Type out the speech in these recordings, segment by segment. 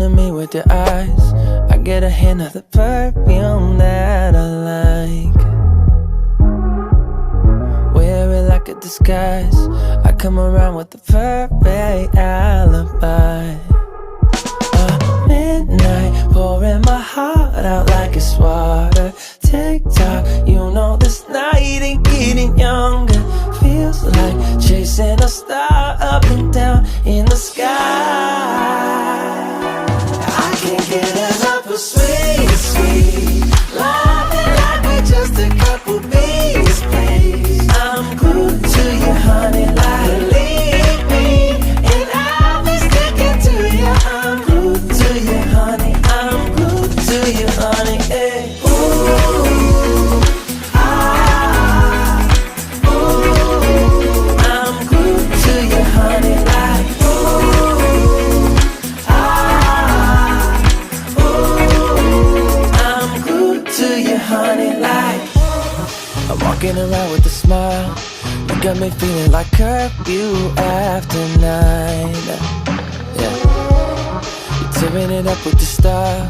to me with your eyes, I get a hint of the perfume that I like. Wear it like a disguise, I come around with the perfect alibi. Midnight, pouring my heart out like it's water. Tick-tock, you know this night ain't getting younger. Feels like chasing a star up and down in the sky. I can't get enough of sweet, sweet loving like we're just a couple bees, please. I'm glued to you, honey, like leave me, and I'll be sticking to you. I'm glued to you, honey, I'm glued to you, honey, hey. I'm walking around with a smile, you got me feeling like curfew after 9. Yeah, you're tearing it up with the style,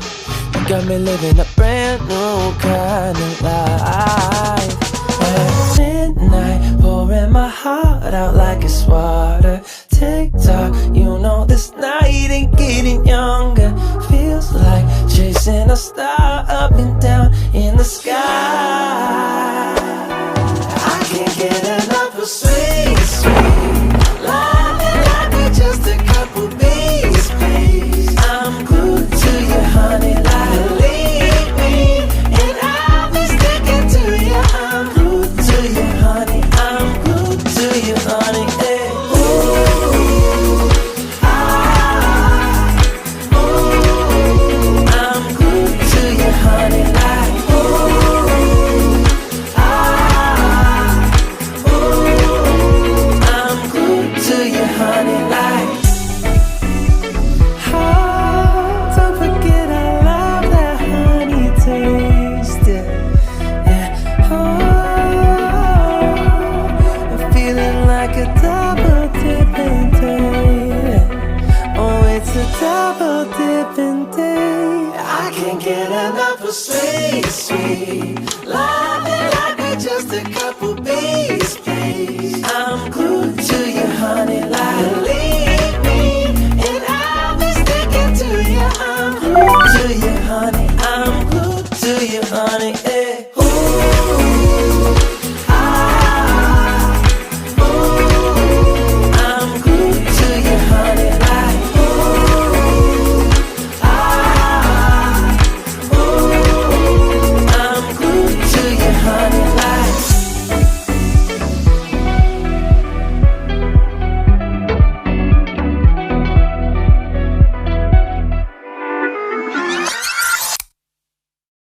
you got me living a brand new kind of life. At midnight, pouring my heart out like it's water. Tick-tock, you know this night ain't getting younger. Feels like chasing a star up and down in the sky. I can't get enough of sweet, sweet loving like we're just a couple bees, please. I'm glued to you, honey, like leave me, and I'll be sticking to you. I'm glued to you, honey, I'm glued to you, honey, hey. I can't get enough of sweet, sweet loving like we're just a couple bees, please. I'm